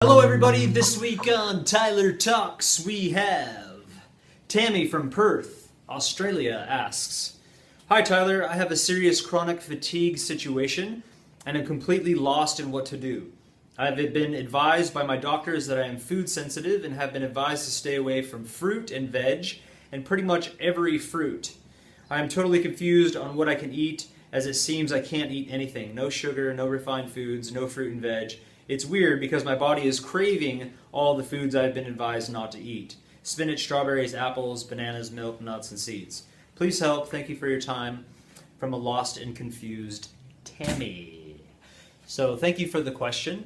Hello everybody, this week on Tyler Talks we have Tammy from Perth, Australia asks, "Hi Tyler, I have a serious chronic fatigue situation and am completely lost in what to do. I have been advised by my doctors that I am food sensitive and have been advised to stay away from fruit and veg and pretty much every fruit. I am totally confused on what I can eat as it seems I can't eat anything. No sugar, no refined foods, no fruit and veg. It's weird because my body is craving all the foods I've been advised not to eat. Spinach, strawberries, apples, bananas, milk, nuts, and seeds. Please help. Thank you for your time." From a lost and confused Tammy. So thank you for the question.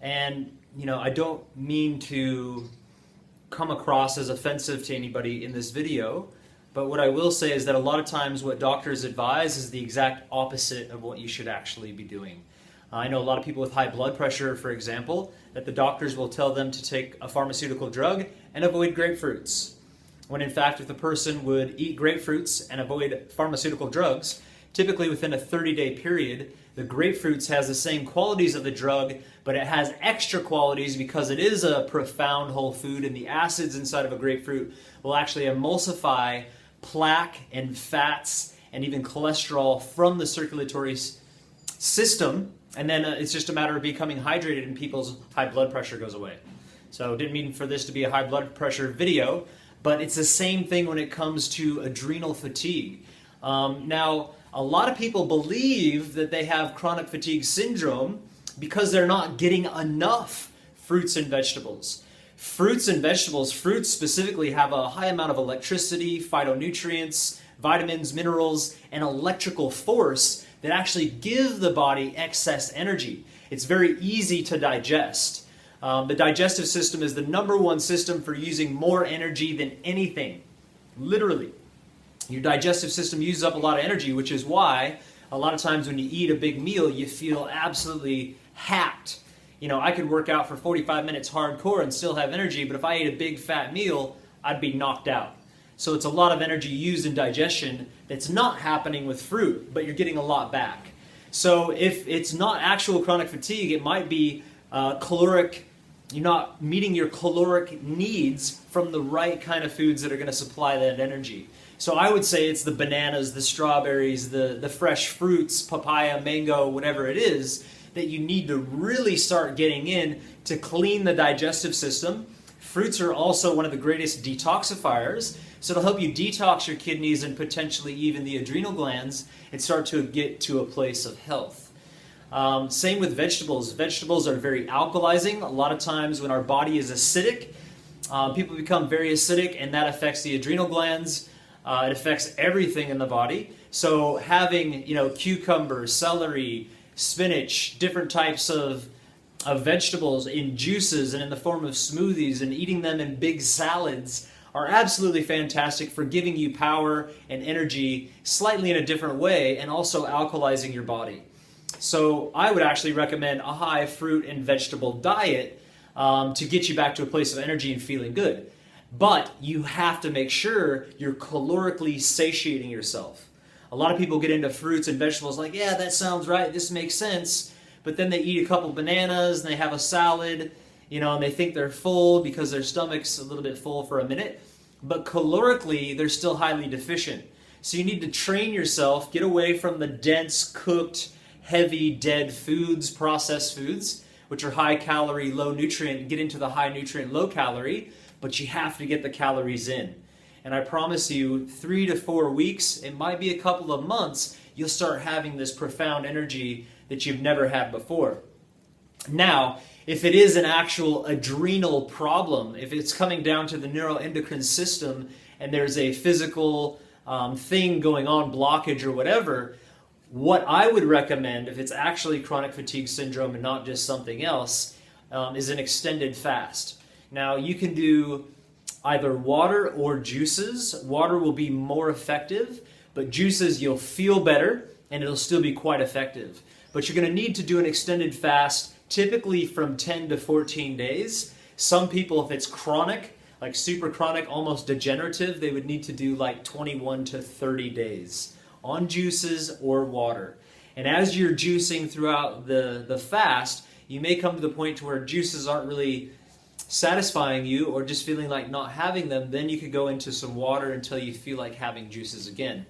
And, I don't mean to come across as offensive to anybody in this video, but what I will say is that a lot of times what doctors advise is the exact opposite of what you should actually be doing. I know a lot of people with high blood pressure, for example, that the doctors will tell them to take a pharmaceutical drug and avoid grapefruits. When in fact, if the person would eat grapefruits and avoid pharmaceutical drugs, typically within a 30-day period, the grapefruits has the same qualities of the drug, but it has extra qualities because it is a profound whole food, and the acids inside of a grapefruit will actually emulsify plaque and fats and even cholesterol from the circulatory system, and then it's just a matter of becoming hydrated and people's high blood pressure goes away. So didn't mean for this to be a high blood pressure video, but it's the same thing when it comes to adrenal fatigue. Now, a lot of people believe that they have chronic fatigue syndrome because they're not getting enough fruits and vegetables. Fruits specifically have a high amount of electricity, phytonutrients, vitamins, minerals, and electrical force that actually give the body excess energy. It's very easy to digest. The digestive system is the number one system for using more energy than anything. Literally. Your digestive system uses up a lot of energy, which is why a lot of times when you eat a big meal, you feel absolutely hacked. I could work out for 45 minutes hardcore and still have energy, but if I ate a big fat meal, I'd be knocked out. So it's a lot of energy used in digestion that's not happening with fruit, but you're getting a lot back. So if it's not actual chronic fatigue, it might be caloric. You're not meeting your caloric needs from the right kind of foods that are going to supply that energy. So I would say it's the bananas, the strawberries, the fresh fruits, papaya, mango, whatever it is, that you need to really start getting in to clean the digestive system. Fruits are also one of the greatest detoxifiers, so it'll help you detox your kidneys and potentially even the adrenal glands and start to get to a place of health. Same with vegetables. Vegetables are very alkalizing. A lot of times when our body is acidic, people become very acidic, and that affects the adrenal glands. It affects everything in the body. So having, cucumber, celery, spinach, different types of vegetables in juices and in the form of smoothies and eating them in big salads are absolutely fantastic for giving you power and energy slightly in a different way and also alkalizing your body. So I would actually recommend a high fruit and vegetable diet to get you back to a place of energy and feeling good. But you have to make sure you're calorically satiating yourself. A lot of people get into fruits and vegetables like, yeah, that sounds right, this makes sense. But then they eat a couple bananas and they have a salad, and they think they're full because their stomach's a little bit full for a minute. But calorically, they're still highly deficient. So you need to train yourself, get away from the dense, cooked, heavy, dead foods, processed foods, which are high calorie, low nutrient, and get into the high nutrient, low calorie, but you have to get the calories in. And I promise you, 3 to 4 weeks, it might be a couple of months, you'll start having this profound energy that you've never had before. Now, if it is an actual adrenal problem, if it's coming down to the neuroendocrine system and there's a physical thing going on, blockage or whatever, what I would recommend, if it's actually chronic fatigue syndrome and not just something else, is an extended fast. Now, you can do either water or juices. Water will be more effective, but juices you'll feel better and it'll still be quite effective. But you're going to need to do an extended fast, typically from 10 to 14 days. Some people, if it's chronic, like super chronic, almost degenerative, they would need to do like 21 to 30 days on juices or water. And as you're juicing throughout the fast, you may come to the point to where juices aren't really satisfying you or just feeling like not having them. Then you could go into some water until you feel like having juices again.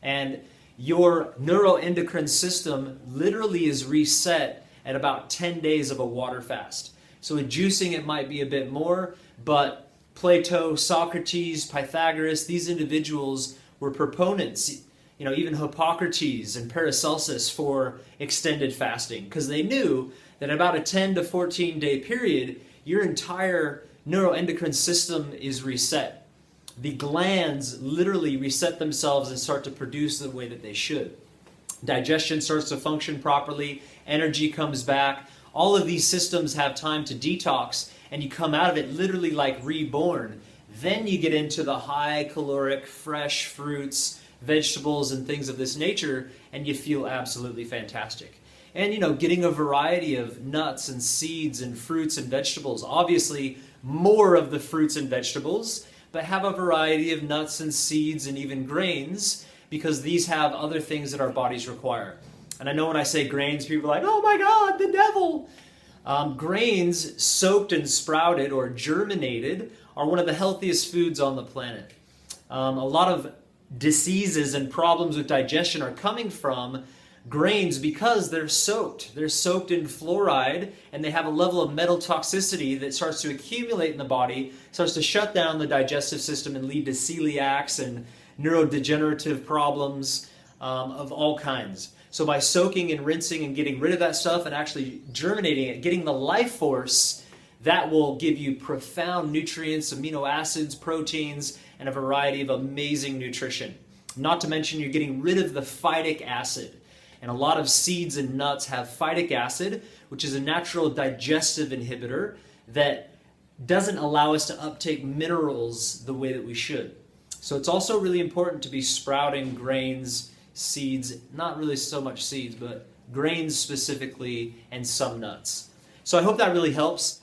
And your neuroendocrine system literally is reset at about 10 days of a water fast. So with juicing, it might be a bit more, but Plato, Socrates, Pythagoras, these individuals were proponents, even Hippocrates and Paracelsus, for extended fasting, because they knew that about a 10 to 14 day period, your entire neuroendocrine system is reset. The glands literally reset themselves and start to produce the way that they should. Digestion starts to function properly, energy comes back. All of these systems have time to detox, and you come out of it literally like reborn. Then you get into the high caloric, fresh fruits, vegetables, and things of this nature, and you feel absolutely fantastic. And getting a variety of nuts and seeds and fruits and vegetables. Obviously, more of the fruits and vegetables, but have a variety of nuts and seeds and even grains, because these have other things that our bodies require. And I know when I say grains, people are like, oh my God, the devil! Grains soaked and sprouted or germinated are one of the healthiest foods on the planet. A lot of diseases and problems with digestion are coming from grains because they're soaked. They're soaked in fluoride, and they have a level of metal toxicity that starts to accumulate in the body, starts to shut down the digestive system and lead to celiacs and neurodegenerative problems of all kinds. So by soaking and rinsing and getting rid of that stuff and actually germinating it, getting the life force, that will give you profound nutrients, amino acids, proteins, and a variety of amazing nutrition. Not to mention you're getting rid of the phytic acid. And a lot of seeds and nuts have phytic acid, which is a natural digestive inhibitor that doesn't allow us to uptake minerals the way that we should. So it's also really important to be sprouting grains, seeds, not really so much seeds, but grains specifically, and some nuts. So I hope that really helps.